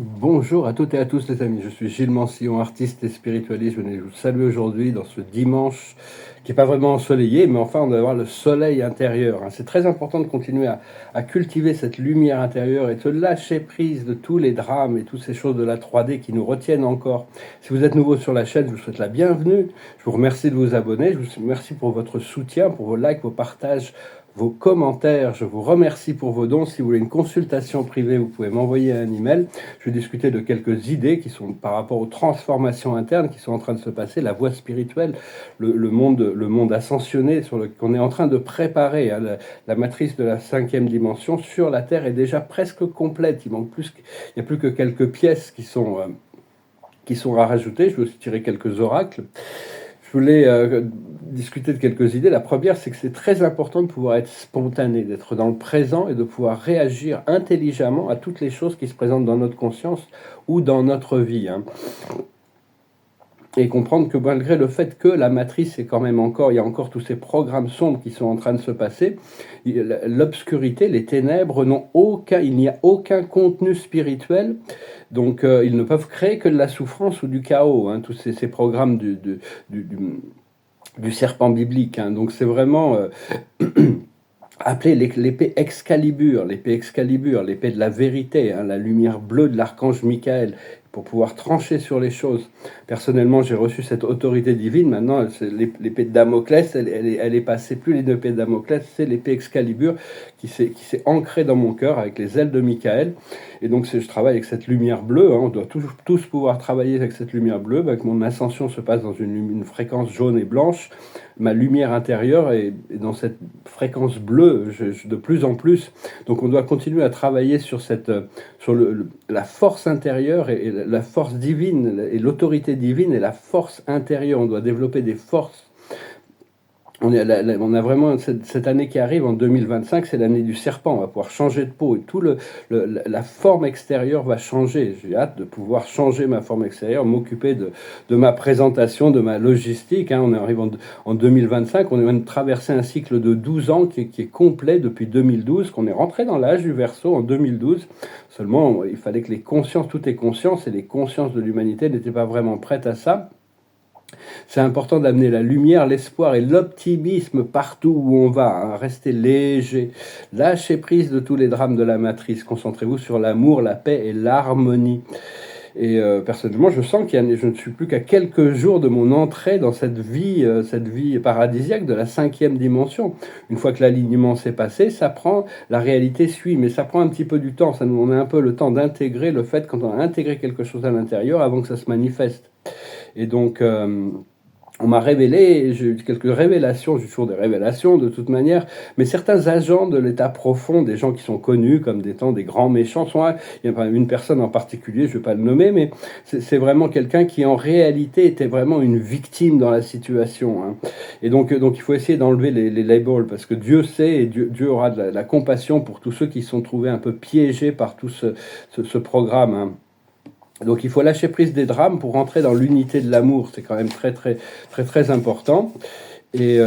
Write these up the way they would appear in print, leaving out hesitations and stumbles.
Bonjour à toutes et à tous les amis, je suis Gilles Mansillon, artiste et spiritualiste. Je venais vous saluer aujourd'hui dans ce dimanche qui n'est pas vraiment ensoleillé, mais enfin on doit avoir le soleil intérieur. C'est très important de continuer à cultiver cette lumière intérieure et de se lâcher prise de tous les drames et toutes ces choses de la 3D qui nous retiennent encore. Si vous êtes nouveau sur la chaîne, je vous souhaite la bienvenue. Je vous remercie de vous abonner, je vous remercie pour votre soutien, pour vos likes, vos partages, vos commentaires. Je vous remercie pour vos dons. Si vous voulez une consultation privée, vous pouvez m'envoyer un email. Je vais discuter de quelques idées qui sont par rapport aux transformations internes qui sont en train de se passer, la voie spirituelle, le monde ascensionné qu'on est en train de préparer. La matrice de la 5e dimension sur la Terre est déjà presque complète. Il n'y a plus que quelques pièces qui sont à rajouter. Je vais aussi tirer quelques oracles. Je voulais discuter de quelques idées. La première, c'est que c'est très important de pouvoir être spontané, d'être dans le présent et de pouvoir réagir intelligemment à toutes les choses qui se présentent dans notre conscience ou dans notre vie. Et comprendre que malgré le fait que la matrice est quand même encore, il y a encore tous ces programmes sombres qui sont en train de se passer, l'obscurité, les ténèbres il n'y a aucun contenu spirituel, donc ils ne peuvent créer que de la souffrance ou du chaos, tous ces programmes du serpent biblique. Donc c'est vraiment appelé l'épée Excalibur, l'épée de la vérité, la lumière bleue de l'archange Michael, pour pouvoir trancher sur les choses. Personnellement, j'ai reçu cette autorité divine. Maintenant, l'épée de Damoclès, elle est passée, plus l'épée de Damoclès, c'est l'épée Excalibur qui s'est ancrée dans mon cœur avec les ailes de Michael. Et donc, je travaille avec cette lumière bleue. On doit tous pouvoir travailler avec cette lumière bleue. Avec mon ascension se passe dans une fréquence jaune et blanche. Ma lumière intérieure est dans cette fréquence bleue de plus en plus. Donc, on doit continuer à travailler sur la force intérieure et la force divine et l'autorité divine et la force intérieure. On doit développer des forces. On a vraiment cette année qui arrive en 2025, c'est l'année du serpent. On va pouvoir changer de peau et la forme extérieure va changer. J'ai hâte de pouvoir changer ma forme extérieure, m'occuper de ma présentation, de ma logistique. On arrive en 2025, on est même traversé un cycle de 12 ans qui est complet depuis 2012, qu'on est rentré dans l'âge du Verseau en 2012. Seulement, il fallait que tout est conscience, et les consciences de l'humanité n'étaient pas vraiment prêtes à ça. C'est important d'amener la lumière, l'espoir et l'optimisme partout où on va. Restez léger, lâchez prise de tous les drames de la matrice. Concentrez-vous sur l'amour, la paix et l'harmonie. Et personnellement, je sens je ne suis plus qu'à quelques jours de mon entrée dans cette vie paradisiaque de la 5e dimension. Une fois que l'alignement s'est passé, la réalité suit, mais ça prend un petit peu du temps. On a un peu le temps d'intégrer le fait quand on a intégré quelque chose à l'intérieur avant que ça se manifeste. Et donc, on m'a révélé, j'ai eu quelques révélations, j'ai toujours des révélations de toute manière, mais certains agents de l'état profond, des gens qui sont connus comme des grands méchants, il y a une personne en particulier, je ne vais pas le nommer, mais c'est vraiment quelqu'un qui en réalité était vraiment une victime dans la situation. Et donc il faut essayer d'enlever les labels, parce que Dieu sait, et Dieu aura de la compassion pour tous ceux qui se sont trouvés un peu piégés par tout ce programme. Donc il faut lâcher prise des drames pour rentrer dans l'unité de l'amour. C'est quand même très très très très important. Et,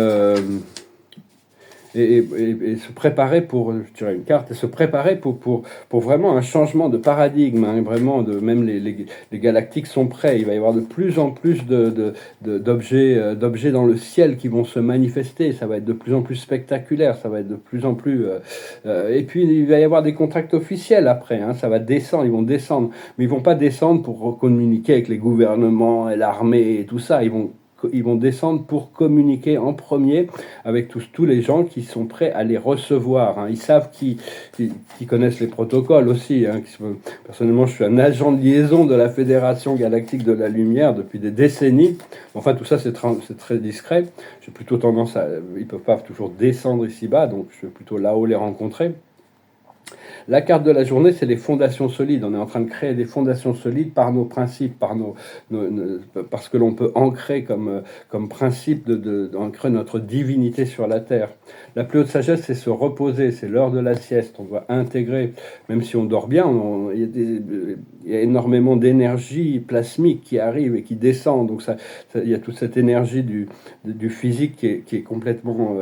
se préparer je tirais une carte, et se préparer pour vraiment un changement de paradigme. Vraiment, même les galactiques sont prêts. Il va y avoir de plus en plus d'objets dans le ciel qui vont se manifester. Ça va être de plus en plus spectaculaire. Ça va être de plus en plus... et puis, il va y avoir des contacts officiels après. Ça va descendre, ils vont descendre. Mais ils vont pas descendre pour communiquer avec les gouvernements et l'armée et tout ça. Ils vont descendre pour communiquer en premier avec tous les gens qui sont prêts à les recevoir. Ils savent qui connaissent les protocoles aussi. Personnellement, je suis un agent de liaison de la Fédération Galactique de la Lumière depuis des décennies. Enfin, tout ça, c'est très discret. J'ai plutôt tendance ils ne peuvent pas toujours descendre ici-bas, donc je vais plutôt là-haut les rencontrer. La carte de la journée, c'est les fondations solides. On est en train de créer des fondations solides par nos principes, parce que l'on peut ancrer comme principe d'ancrer notre divinité sur la terre. La plus haute sagesse, c'est se reposer, c'est l'heure de la sieste. On doit intégrer, même si on dort bien, il y a énormément d'énergie plasmique qui arrive et qui descend. Donc il y a toute cette énergie du physique qui est complètement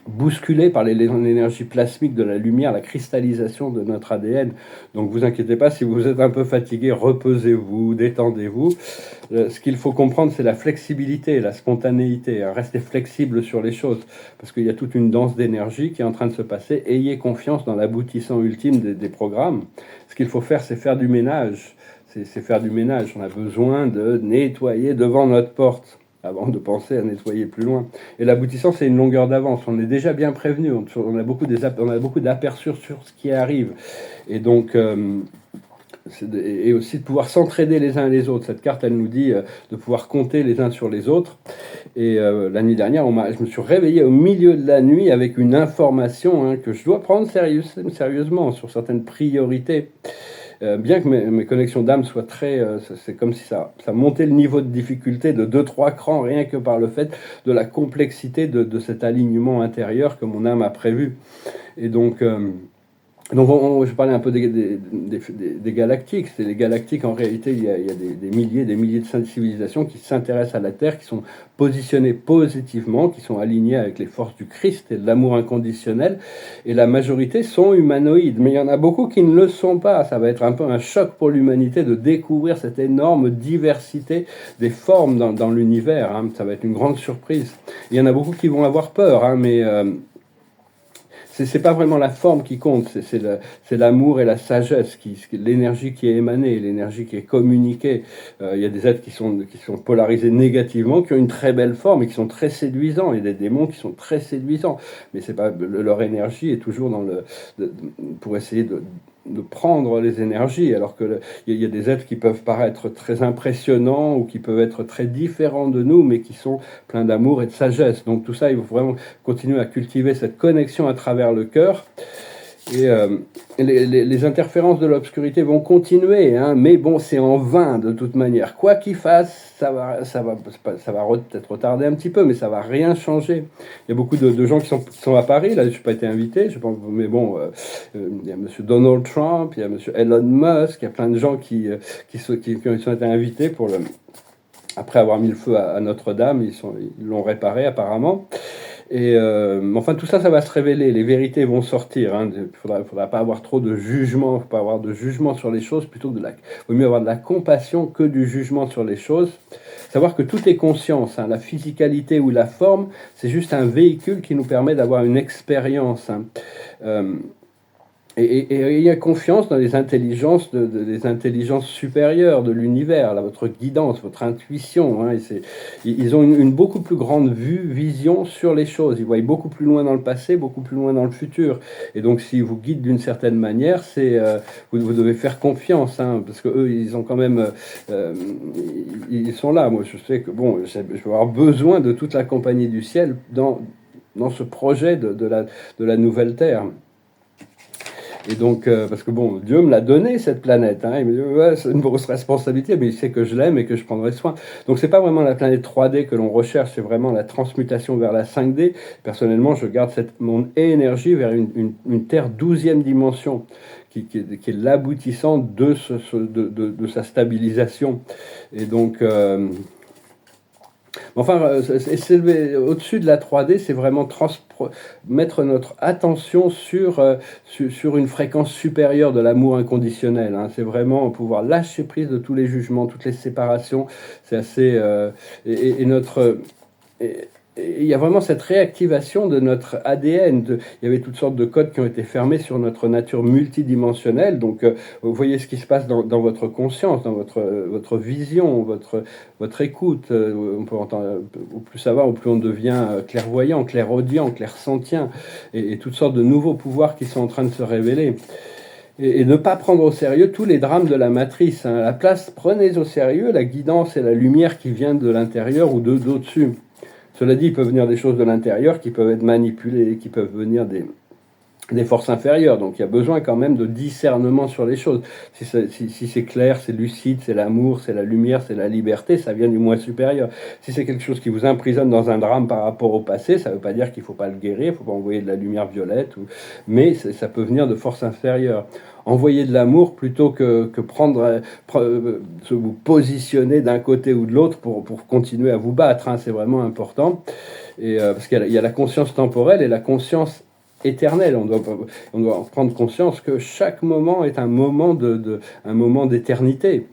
bousculé par l'énergie plasmique de la lumière, la cristallisation de notre ADN. Donc vous inquiétez pas, si vous êtes un peu fatigué, reposez-vous, détendez-vous. Ce qu'il faut comprendre, c'est la flexibilité, la spontanéité. Restez flexible sur les choses, parce qu'il y a toute une danse d'énergie qui est en train de se passer. Ayez confiance dans l'aboutissant ultime des programmes. Ce qu'il faut faire, c'est faire du ménage. C'est faire du ménage. On a besoin de nettoyer devant notre porte avant de penser à nettoyer plus loin. Et l'aboutissant, c'est une longueur d'avance. On est déjà bien prévenu. On a beaucoup d'aperçus sur ce qui arrive. Et donc, et aussi de pouvoir s'entraider les uns les autres. Cette carte, elle nous dit de pouvoir compter les uns sur les autres. Et la nuit dernière, je me suis réveillé au milieu de la nuit avec une information que je dois prendre sérieusement sur certaines priorités. Bien que mes connexions d'âme soient très... c'est comme si ça montait le niveau de difficulté de 2-3 crans, rien que par le fait de la complexité de cet alignement intérieur que mon âme a prévu. Et donc, je parlais un peu des galactiques. C'est les galactiques, en réalité, il y a des milliers de civilisations qui s'intéressent à la Terre, qui sont positionnées positivement, qui sont alignées avec les forces du Christ et de l'amour inconditionnel. Et la majorité sont humanoïdes. Mais il y en a beaucoup qui ne le sont pas. Ça va être un peu un choc pour l'humanité de découvrir cette énorme diversité des formes dans l'univers. Ça va être une grande surprise. Il y en a beaucoup qui vont avoir peur, mais... c'est pas vraiment la forme qui compte, c'est l'amour et la sagesse, l'énergie qui est émanée, l'énergie qui est communiquée. Il y a des êtres qui sont polarisés négativement, qui ont une très belle forme et qui sont très séduisants. Il y a des démons qui sont très séduisants, mais c'est pas leur énergie est toujours pour essayer de prendre les énergies, alors que il y a des êtres qui peuvent paraître très impressionnants ou qui peuvent être très différents de nous, mais qui sont pleins d'amour et de sagesse. Donc tout ça, il faut vraiment continuer à cultiver cette connexion à travers le cœur. Et les interférences de l'obscurité vont continuer, mais bon, c'est en vain de toute manière. Quoi qu'il fasse, ça va peut-être retarder un petit peu, mais ça va rien changer. Il y a beaucoup de gens qui sont à Paris, là, je n'ai pas été invité, je pense, mais bon, il y a M. Donald Trump, il y a M. Elon Musk, il y a plein de gens qui ont été invités après avoir mis le feu à Notre-Dame, ils l'ont réparé apparemment. Et enfin, tout ça va se révéler, les vérités vont sortir. Il ne faudra pas avoir trop de jugement, pas avoir de jugement sur les choses, plutôt vaut mieux avoir de la compassion que du jugement sur les choses. Savoir que tout est conscience, la physicalité ou la forme, c'est juste un véhicule qui nous permet d'avoir une expérience. Et ayez confiance dans les intelligences, des intelligences supérieures de l'univers, votre guidance, votre intuition. Ils ont une beaucoup plus grande vision sur les choses. Ils voient beaucoup plus loin dans le passé, beaucoup plus loin dans le futur. Et donc, s'ils vous guident d'une certaine manière, vous devez faire confiance, parce qu'eux, ils ont quand même... ils sont là. Moi, je sais que je vais avoir besoin de toute la compagnie du ciel dans ce projet de la nouvelle Terre. Et donc, parce que Dieu me l'a donné, cette planète. Il me dit, c'est une grosse responsabilité, mais il sait que je l'aime et que je prendrai soin. Donc, c'est pas vraiment la planète 3D que l'on recherche, c'est vraiment la transmutation vers la 5D. Personnellement, je garde mon énergie vers une Terre 12e dimension, qui est l'aboutissant de sa stabilisation. Et donc... Enfin, s'élever au-dessus de la 3D, c'est vraiment mettre notre attention sur une fréquence supérieure de l'amour inconditionnel. C'est vraiment pouvoir lâcher prise de tous les jugements, toutes les séparations. C'est assez... il y a vraiment cette réactivation de notre ADN. Il y avait toutes sortes de codes qui ont été fermés sur notre nature multidimensionnelle. Donc, vous voyez ce qui se passe dans votre conscience, dans votre vision, votre écoute. On peut entendre, au plus ça va, au plus on devient clairvoyant, clairaudient, clairsentient, et toutes sortes de nouveaux pouvoirs qui sont en train de se révéler. Et ne pas prendre au sérieux tous les drames de la matrice. À la place, prenez au sérieux la guidance et la lumière qui vient de l'intérieur ou d'au-dessus. Cela dit, il peut venir des choses de l'intérieur qui peuvent être manipulées, qui peuvent venir des forces inférieures. Donc il y a besoin quand même de discernement sur les choses. Si c'est clair, c'est lucide, c'est l'amour, c'est la lumière, c'est la liberté, ça vient du moi supérieur. Si c'est quelque chose qui vous emprisonne dans un drame par rapport au passé, ça ne veut pas dire qu'il ne faut pas le guérir, il ne faut pas envoyer de la lumière violette, mais ça peut venir de forces inférieures. Envoyer de l'amour plutôt que se vous positionner d'un côté ou de l'autre pour continuer à vous battre, hein, c'est vraiment important. Parce qu'il y a la conscience temporelle et la conscience éternelle. On doit prendre conscience que chaque moment est un moment un moment d'éternité.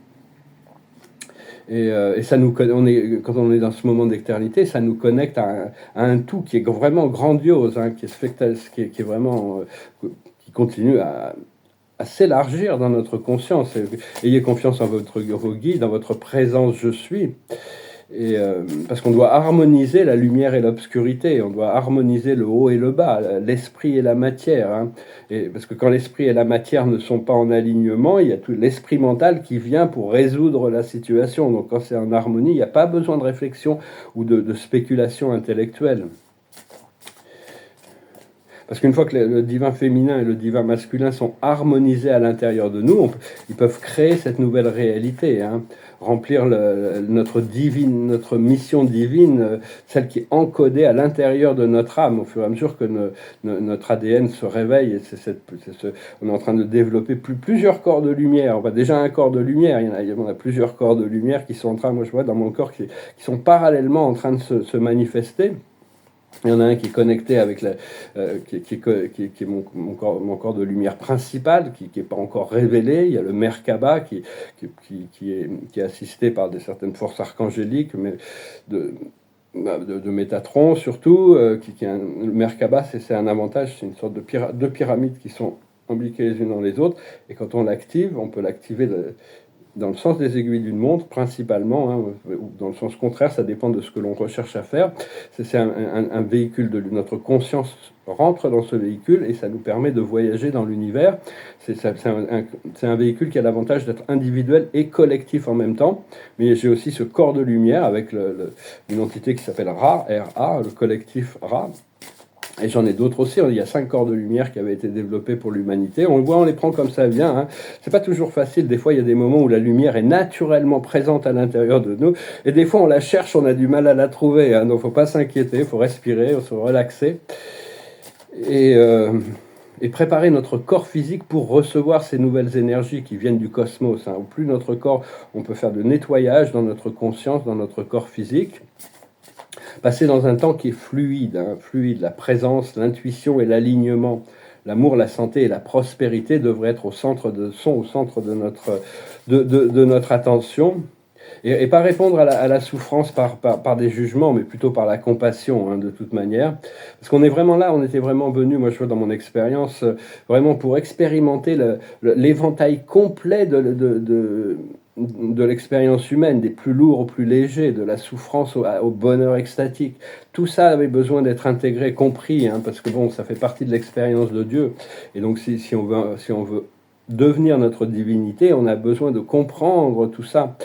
Et ça nous, quand on est dans ce moment d'éternité, ça nous connecte à un tout qui est vraiment grandiose, hein, qui est vraiment qui continue à s'élargir dans notre conscience. Ayez confiance en vos guides, dans votre présence, je suis. Parce qu'on doit harmoniser la lumière et l'obscurité, on doit harmoniser le haut et le bas, l'esprit et la matière. Hein. Parce que quand l'esprit et la matière ne sont pas en alignement, il y a tout l'esprit mental qui vient pour résoudre la situation. Donc quand c'est en harmonie, il n'y a pas besoin de réflexion ou de spéculation intellectuelle. Parce qu'une fois que le divin féminin et le divin masculin sont harmonisés à l'intérieur de nous, ils peuvent créer cette nouvelle réalité, hein, remplir notre mission divine, celle qui est encodée à l'intérieur de notre âme, au fur et à mesure que notre ADN se réveille. On est en train de développer plusieurs corps de lumière. On voit déjà un corps de lumière, il y en a plusieurs corps de lumière qui sont en train, moi je vois dans mon corps, qui sont parallèlement en train de se manifester. Il y en a un qui est connecté avec qui est mon corps de lumière principal, qui n'est pas encore révélé. Il y a le Merkaba qui est assisté par certaines forces archangéliques, mais de Métatron surtout. Le Merkaba, c'est un avantage, c'est une sorte de pyramides qui sont imbriquées les unes dans les autres. Et quand on l'active, on peut l'activer dans le sens des aiguilles d'une montre, principalement, hein, ou dans le sens contraire, ça dépend de ce que l'on recherche à faire. C'est un véhicule de notre conscience rentre dans ce véhicule et ça nous permet de voyager dans l'univers. C'est un véhicule qui a l'avantage d'être individuel et collectif en même temps. Mais j'ai aussi ce corps de lumière avec une entité qui s'appelle Ra, R-A, le collectif Ra. Et j'en ai d'autres aussi. Il y a 5 corps de lumière qui avaient été développés pour l'humanité. On le voit, on les prend comme ça vient. Hein. C'est pas toujours facile. Des fois, il y a des moments où la lumière est naturellement présente à l'intérieur de nous. Et des fois, on la cherche, on a du mal à la trouver. Hein. Donc, faut pas s'inquiéter, faut respirer, faut se relaxer. Et préparer notre corps physique pour recevoir ces nouvelles énergies qui viennent du cosmos. Hein. Au plus notre corps, on peut faire de nettoyage dans notre conscience, dans notre corps physique. Passer dans un temps qui est fluide, hein, fluide, la présence, l'intuition et l'alignement. L'amour, la santé et la prospérité devraient être au centre de notre attention. Et pas répondre à la souffrance par des jugements, mais plutôt par la compassion, hein, de toute manière. Parce qu'on est vraiment là, on était vraiment venu, moi je vois dans mon expérience, vraiment pour expérimenter l'éventail complet de l'expérience humaine, des plus lourds aux plus légers, de la souffrance au bonheur extatique. Tout ça avait besoin d'être intégré, compris, hein, parce que bon, ça fait partie de l'expérience de Dieu. Et donc si on veut devenir notre divinité, on a besoin de comprendre tout ça.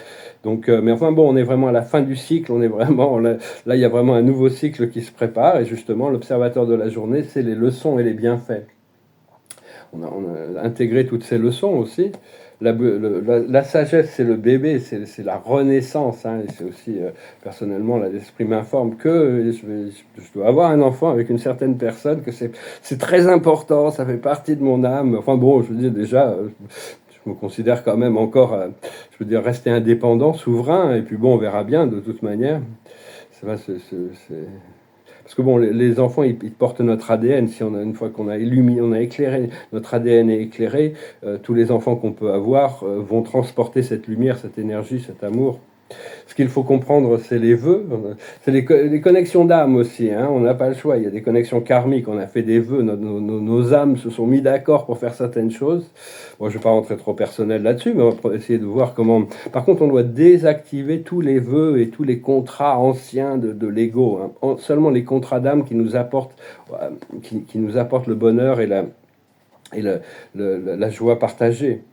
Donc, mais enfin bon, on est vraiment à la fin du cycle, là il y a vraiment un nouveau cycle qui se prépare, et justement l'observateur de la journée, c'est les leçons et les bienfaits. On a intégré toutes ces leçons aussi. La sagesse, c'est le bébé, c'est la renaissance. Hein, et c'est aussi, personnellement, là, l'esprit m'informe que je dois avoir un enfant avec une certaine personne, que c'est très important, ça fait partie de mon âme. Enfin bon, je veux dire déjà, je me considère quand même encore, je veux dire, rester indépendant, souverain, et puis bon, on verra bien de toute manière. Parce que bon, les enfants, ils portent notre ADN. Une fois qu'on a on a éclairé, notre ADN est éclairé, tous les enfants qu'on peut avoir vont transporter cette lumière, cette énergie, cet amour. Ce qu'il faut comprendre, c'est les vœux, c'est les connexions d'âme aussi. Hein, on n'a pas le choix. Il y a des connexions karmiques. On a fait des vœux. Nos âmes se sont mis d'accord pour faire certaines choses. Bon, je ne vais pas rentrer trop personnel là-dessus, mais on va essayer de voir comment. Par contre, on doit désactiver tous les vœux et tous les contrats anciens de l'ego. Hein. Seulement les contrats d'âme qui nous apportent, qui nous apportent le bonheur et la joie partagée.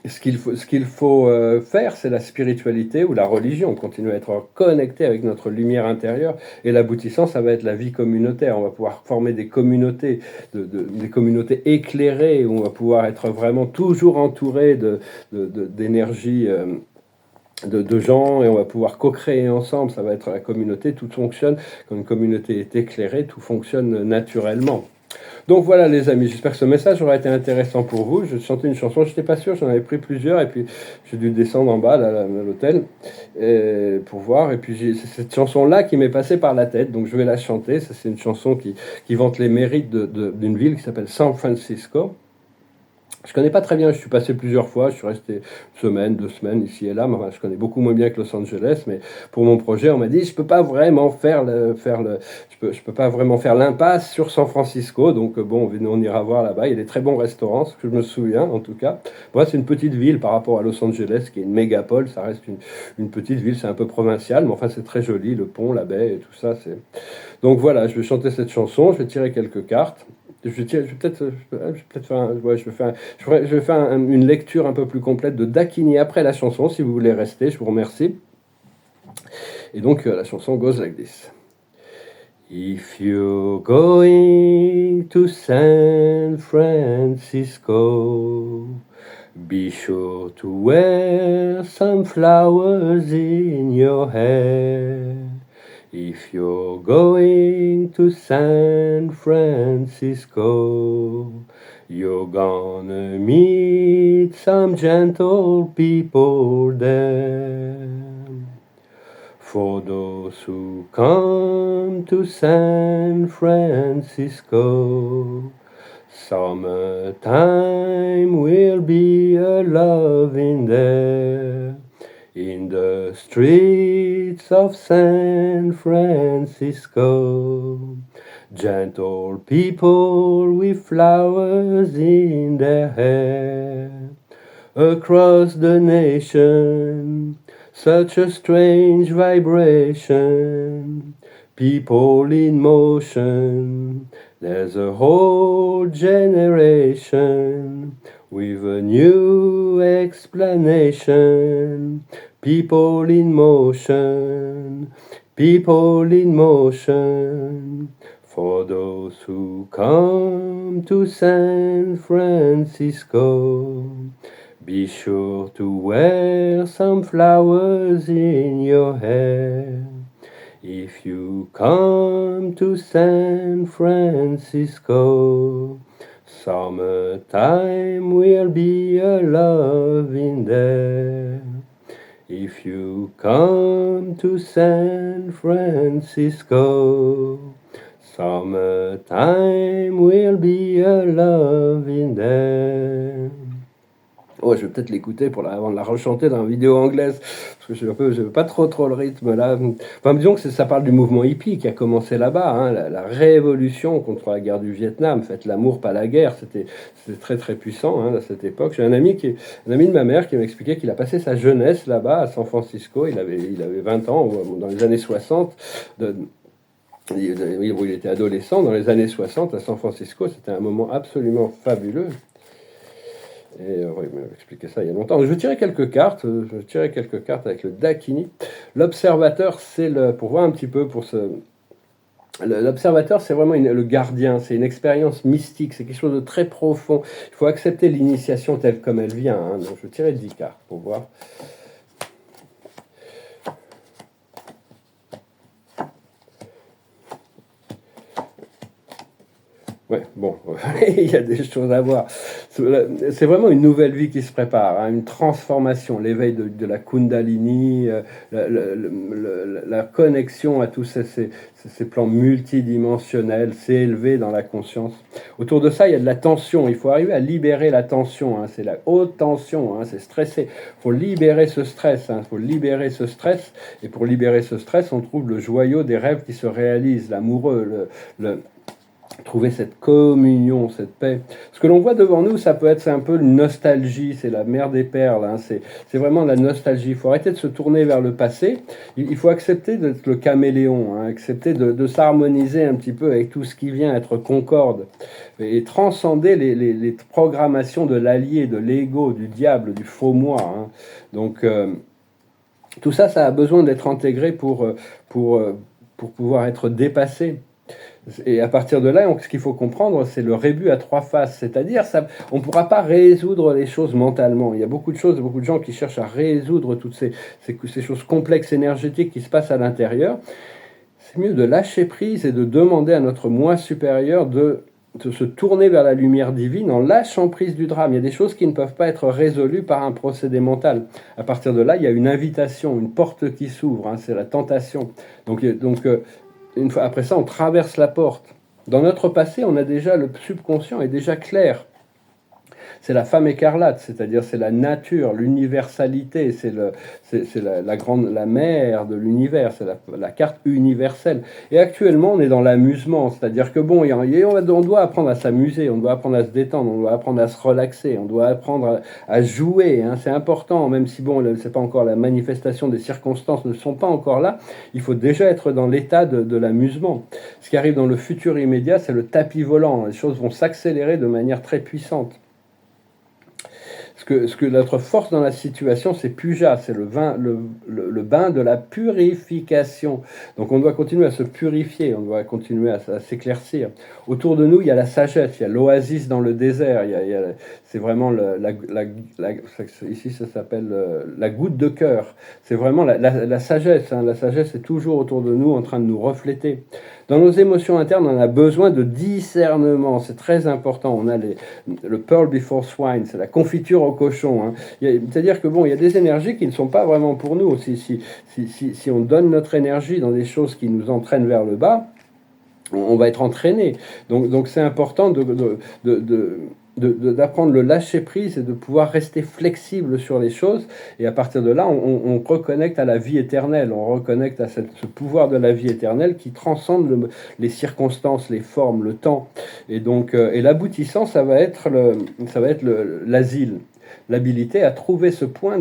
ce qu'il faut faire, c'est la spiritualité ou la religion, continuer à être connecté avec notre lumière intérieure. Et l'aboutissant, ça va être la vie communautaire. On va pouvoir former des communautés, des communautés éclairées, où on va pouvoir être vraiment toujours entouré d'énergie. De gens, et on va pouvoir co-créer ensemble, ça va être la communauté, tout fonctionne, quand une communauté est éclairée, tout fonctionne naturellement. Donc voilà les amis, j'espère que ce message aura été intéressant pour vous. Je chantais une chanson, je n'étais pas sûr, j'en avais pris plusieurs, et puis j'ai dû descendre en bas là, à l'hôtel pour voir, et puis c'est cette chanson-là qui m'est passée par la tête, donc je vais la chanter. C'est une chanson qui vante les mérites d'une ville qui s'appelle San Francisco. Je connais pas très bien, je suis passé plusieurs fois, je suis resté une semaine, 2 semaines ici et là, mais enfin, je connais beaucoup moins bien que Los Angeles, mais pour mon projet, on m'a dit je peux pas vraiment je peux pas vraiment faire l'impasse sur San Francisco, donc bon, on ira voir là-bas, il y a des très bons restaurants, ce que je me souviens en tout cas. Moi, c'est une petite ville par rapport à Los Angeles, qui est une mégapole, ça reste une petite ville, c'est un peu provincial, mais enfin c'est très joli, le pont, la baie et tout ça, c'est... Donc voilà, je vais chanter cette chanson, je vais tirer quelques cartes. Je vais peut-être faire, je vais faire une lecture un peu plus complète de Dakini après la chanson, si vous voulez rester, je vous remercie. Et donc la chanson goes like this. If you're going to San Francisco, be sure to wear some flowers in your hair. If you're going to San Francisco, you're gonna meet some gentle people there. For those who come to San Francisco, summertime will be a loving there. In the streets of San Francisco, gentle people with flowers in their hair. Across the nation, such a strange vibration, people in motion, there's a whole generation with a new explanation. People in motion, people in motion. For those who come to San Francisco, be sure to wear some flowers in your hair. If you come to San Francisco, summertime will be a loving there. If you come to San Francisco, summertime will be a loving there. Oh, je vais peut-être l'écouter avant de la rechanter dans la vidéo anglaise, parce que je veux pas trop le rythme là. Enfin, disons que ça parle du mouvement hippie qui a commencé là-bas, hein, la révolution contre la guerre du Vietnam. Faites l'amour, pas la guerre. C'était très très puissant, hein, à cette époque. J'ai un ami de ma mère qui m'a expliqué qu'il a passé sa jeunesse là-bas à San Francisco. Il avait 20 ans dans les années 60. Il était adolescent dans les années 60 à San Francisco. C'était un moment absolument fabuleux. Et oui, il m'a expliqué ça il y a longtemps. Je vais tirer quelques cartes. Avec le Dakini. L'observateur, pour voir un petit peu l'observateur, c'est vraiment le gardien. C'est une expérience mystique. C'est quelque chose de très profond. Il faut accepter l'initiation telle comme elle vient. Hein. Donc, je vais tirer 10 cartes pour voir. Ouais, bon, il y a des choses à voir. C'est vraiment une nouvelle vie qui se prépare, hein, une transformation, l'éveil de la Kundalini, la connexion à tous ces plans multidimensionnels, s'élever dans la conscience. Autour de ça, il y a de la tension. Il faut arriver à libérer la tension. Hein, c'est la haute tension, hein, c'est stressé. Il faut libérer ce stress. Hein, faut libérer ce stress. Et pour libérer ce stress, on trouve le joyau des rêves qui se réalisent, l'amoureux, trouver cette communion, cette paix. Ce que l'on voit devant nous, ça peut être, c'est un peu une nostalgie, c'est la mer des perles, hein, c'est vraiment la nostalgie. Il faut arrêter de se tourner vers le passé, il faut accepter d'être le caméléon, hein, accepter de s'harmoniser un petit peu avec tout ce qui vient, être concorde, et transcender les programmations de l'allié, de l'ego, du diable, du faux moi. Hein. Donc tout ça, ça a besoin d'être intégré pour, pour pouvoir être dépassé. Et à partir de là, ce qu'il faut comprendre, c'est le rébut à trois faces. C'est-à-dire, on ne pourra pas résoudre les choses mentalement. Il y a beaucoup de choses, beaucoup de gens qui cherchent à résoudre toutes ces choses complexes énergétiques qui se passent à l'intérieur. C'est mieux de lâcher prise et de demander à notre moi supérieur de se tourner vers la lumière divine en lâchant prise du drame. Il y a des choses qui ne peuvent pas être résolues par un procédé mental. À partir de là, il y a une invitation, une porte qui s'ouvre, hein, c'est la tentation. Donc une fois après ça, on traverse la porte. Dans notre passé, on a déjà, le subconscient est déjà clair. C'est la femme écarlate, c'est-à-dire c'est la nature, l'universalité, c'est la grande, la mère de l'univers, c'est la carte universelle. Et actuellement, on est dans l'amusement, c'est-à-dire que bon, on doit apprendre à s'amuser, on doit apprendre à se détendre, on doit apprendre à se relaxer, on doit apprendre à jouer. Hein, c'est important, même si bon, c'est pas encore la manifestation des circonstances ne sont pas encore là. Il faut déjà être dans l'état de l'amusement. Ce qui arrive dans le futur immédiat, c'est le tapis volant. Les choses vont s'accélérer de manière très puissante. Ce que notre force dans la situation, c'est puja, c'est le bain de la purification. Donc on doit continuer à se purifier, on doit continuer à s'éclaircir. Autour de nous, il y a la sagesse, il y a l'oasis dans le désert, c'est vraiment ici ça s'appelle la goutte de cœur. C'est vraiment la sagesse. Hein. La sagesse est toujours autour de nous en train de nous refléter. Dans nos émotions internes, on a besoin de discernement, c'est très important. On a le pearl before swine, c'est la confiture au cochon. Hein. C'est-à-dire que bon, il y a des énergies qui ne sont pas vraiment pour nous. Si on donne notre énergie dans des choses qui nous entraînent vers le bas, on va être entraîné. Donc c'est important d'apprendre le lâcher prise et de pouvoir rester flexible sur les choses, et à partir de là on reconnecte à la vie éternelle, on reconnecte à ce pouvoir de la vie éternelle qui transcende les circonstances, les formes, le temps, et donc et l'aboutissant ça va être l'asile, l'habilité à trouver ce point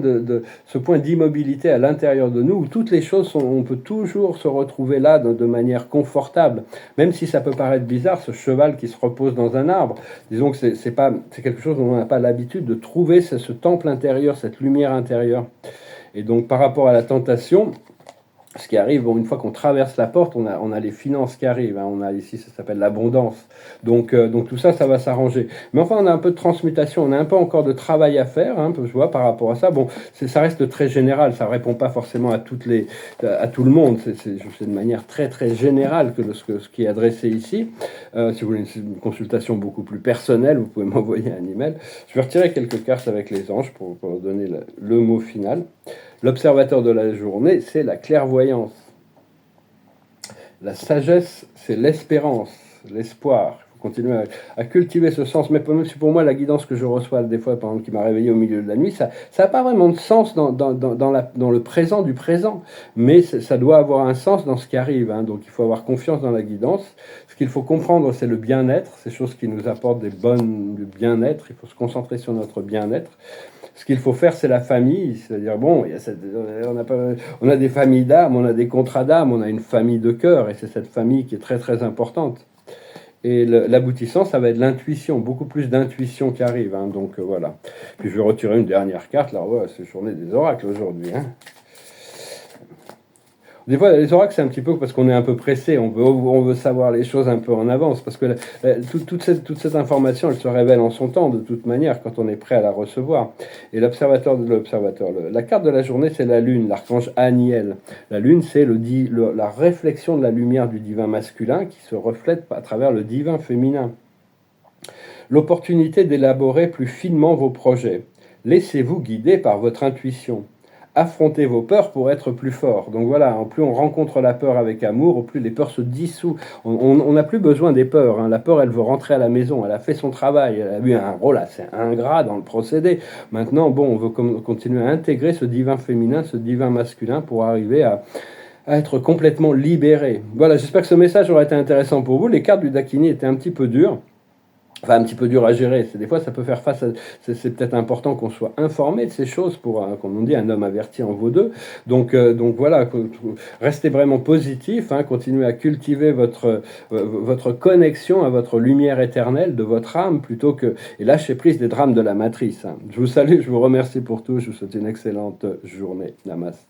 d'immobilité à l'intérieur de nous où toutes les choses on peut toujours se retrouver là de manière confortable, même si ça peut paraître bizarre, ce cheval qui se repose dans un arbre. Disons que c'est quelque chose dont on n'a pas l'habitude de trouver ce temple intérieur, cette lumière intérieure. Et donc par rapport à la tentation, ce qui arrive, bon, une fois qu'on traverse la porte, on a les finances qui arrivent. Hein, on a ici, ça s'appelle l'abondance. Donc tout ça, ça va s'arranger. Mais enfin, on a un peu de transmutation, on a un peu encore de travail à faire, hein, je vois, par rapport à ça. Bon, ça reste très général, ça répond pas forcément à tout le monde. C'est de manière très très générale que ce qui est adressé ici. Si vous voulez une consultation beaucoup plus personnelle, vous pouvez m'envoyer un email. Je vais retirer quelques cartes avec les anges pour donner le mot final. L'observateur de la journée, c'est la clairvoyance. La sagesse, c'est l'espérance, l'espoir. Il faut continuer à cultiver ce sens. Mais même si pour moi, la guidance que je reçois des fois, par exemple, qui m'a réveillé au milieu de la nuit, ça n'a pas vraiment de sens dans le présent du présent. Mais ça doit avoir un sens dans ce qui arrive. Hein. Donc il faut avoir confiance dans la guidance. Ce qu'il faut comprendre, c'est le bien-être, ces choses qui nous apportent du bien-être. Il faut se concentrer sur notre bien-être. Ce qu'il faut faire, c'est la famille, c'est-à-dire, bon, on a des familles d'âme, on a des contrats d'âme, on a une famille de cœur, et c'est cette famille qui est très très importante. Et l'aboutissant, ça va être l'intuition, beaucoup plus d'intuition qui arrive. Hein, donc voilà. Puis je vais retirer une dernière carte, là, ouais, c'est journée des oracles aujourd'hui. Hein. Des fois, les oracles, c'est un petit peu parce qu'on est un peu pressé, on veut savoir les choses un peu en avance, parce que toute cette information, elle se révèle en son temps, de toute manière, quand on est prêt à la recevoir. Et la carte de la journée, c'est la lune, l'archange Aniel. La lune, c'est la réflexion de la lumière du divin masculin qui se reflète à travers le divin féminin. L'opportunité d'élaborer plus finement vos projets. Laissez-vous guider par votre intuition. Affrontez vos peurs pour être plus fort. Donc voilà, plus on rencontre la peur avec amour, plus les peurs se dissouent. On n'a plus besoin des peurs. Hein. La peur, elle veut rentrer à la maison. Elle a fait son travail. Elle a eu un rôle assez ingrat dans le procédé. Maintenant, bon, on veut continuer à intégrer ce divin féminin, ce divin masculin pour arriver à être complètement libéré. Voilà, j'espère que ce message aura été intéressant pour vous. Les cartes du Dakini étaient un petit peu dures. Enfin, un petit peu dur à gérer. Des fois, ça peut faire face à. C'est peut-être important qu'on soit informé de ces choses pour, comme on dit, un homme averti en vaut deux. Donc voilà, restez vraiment positif. Hein, continuez à cultiver votre connexion à votre lumière éternelle de votre âme plutôt que. Et lâchez prise des drames de la matrice. Hein. Je vous salue, je vous remercie pour tout. Je vous souhaite une excellente journée. Namaste.